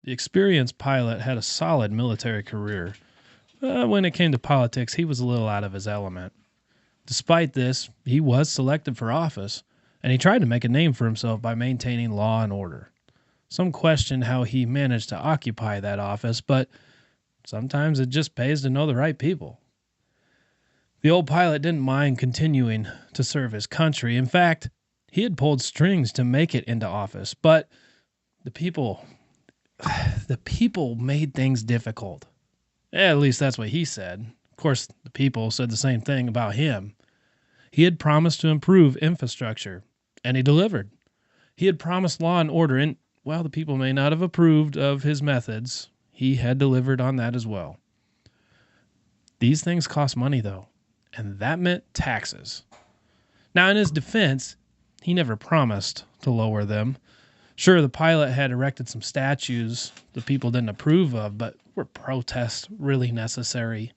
The experienced pilot had a solid military career. When it came to politics, he was a little out of his element. Despite this, he was selected for office, and he tried to make a name for himself by maintaining law and order. Some question how he managed to occupy that office, but sometimes it just pays to know the right people. The old pilot didn't mind continuing to serve his country. In fact, he had pulled strings to make it into office, but the people the people made things difficult. At least that's what he said. Of course, the people said the same thing about him. He had promised to improve infrastructure, and he delivered. He had promised law and order, and while the people may not have approved of his methods, he had delivered on that as well. These things cost money, though, and that meant taxes. Now, in his defense, he never promised to lower them. Sure, the pilot had erected some statues the people didn't approve of, but were protests really necessary?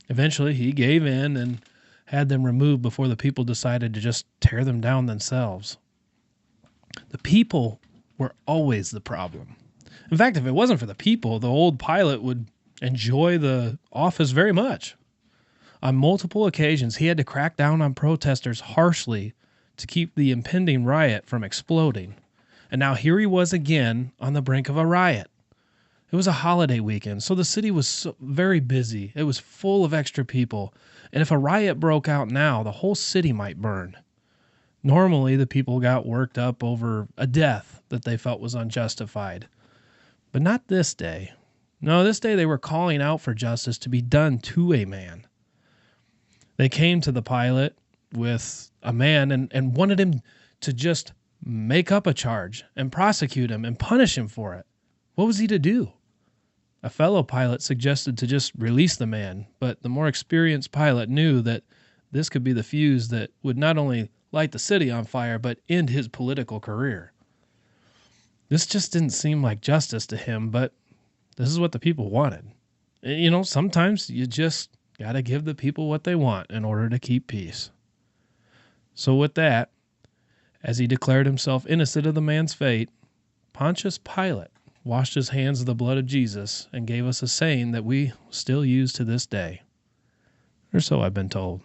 Eventually, he gave in and had them removed before the people decided to just tear them down themselves. The people were always the problem. In fact, if it wasn't for the people, the old pilot would enjoy the office very much. On multiple occasions, he had to crack down on protesters harshly to keep the impending riot from exploding. And now here he was again on the brink of a riot. It was a holiday weekend, so the city was very busy. It was full of extra people. And if a riot broke out now, the whole city might burn. Normally, the people got worked up over a death that they felt was unjustified. But not this day. No, this day they were calling out for justice to be done to a man. They came to the pilot with a man and wanted him to just make up a charge and prosecute him and punish him for it. What was he to do? A fellow pilot suggested to just release the man, but the more experienced pilot knew that this could be the fuse that would not only light the city on fire, but end his political career. This just didn't seem like justice to him, but this is what the people wanted. Sometimes you just got to give the people what they want in order to keep peace. So with that, as he declared himself innocent of the man's fate, Pontius Pilate washed his hands of the blood of Jesus and gave us a saying that we still use to this day. Or so I've been told.